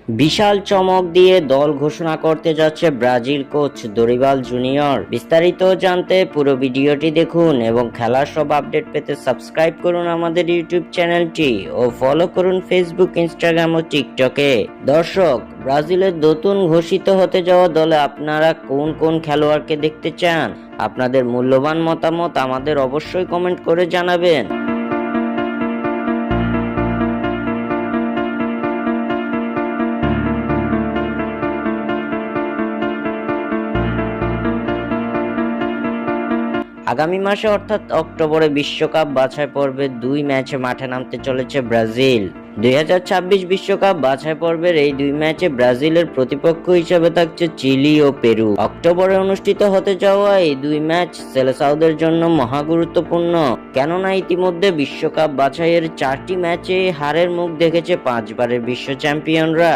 বিশাল চমক দিয়ে দল ঘোষণা করতে যাচ্ছে ব্রাজিল কোচ দরিবাল জুনিয়র। বিস্তারিত জানতে পুরো ভিডিওটি দেখুন এবং খেলার সব আপডেট পেতে সাবস্ক্রাইব করুন আমাদের ইউটিউব চ্যানেলটি ও ফলো করুন ফেসবুক, ইনস্টাগ্রাম ও টিকটকে। দর্শক, ব্রাজিলের নতুন ঘোষিত হতে যাওয়া দলে আপনারা কোন কোন খেলোয়াড়কে দেখতে চান? আপনাদের মূল্যবান মতামত আমাদের অবশ্যই কমেন্ট করে জানাবেন। আগামী মাসে অর্থাৎ অক্টোবরে বিশ্বকাপ বাছাই পর্বে 2 ম্যাচে মাঠে নামতে চলেছে ব্রাজিল। 2026 বিশ্বকাপ বাছাই পর্বের এই 2 ম্যাচে ব্রাজিলের প্রতিপক্ষ হিসেবে থাকছে চিলি ও পেরু। অক্টোবরে অনুষ্ঠিত হতে যাওয়া এই 2 ম্যাচ সেলেসাওদের জন্য মহা গুরুত্বপূর্ণ, কেননা ইতিমধ্যে বিশ্বকাপ বাছাইয়ের 4টি ম্যাচে হারের মুখ দেখেছে 5 বারের বিশ্ব চ্যাম্পিয়নরা।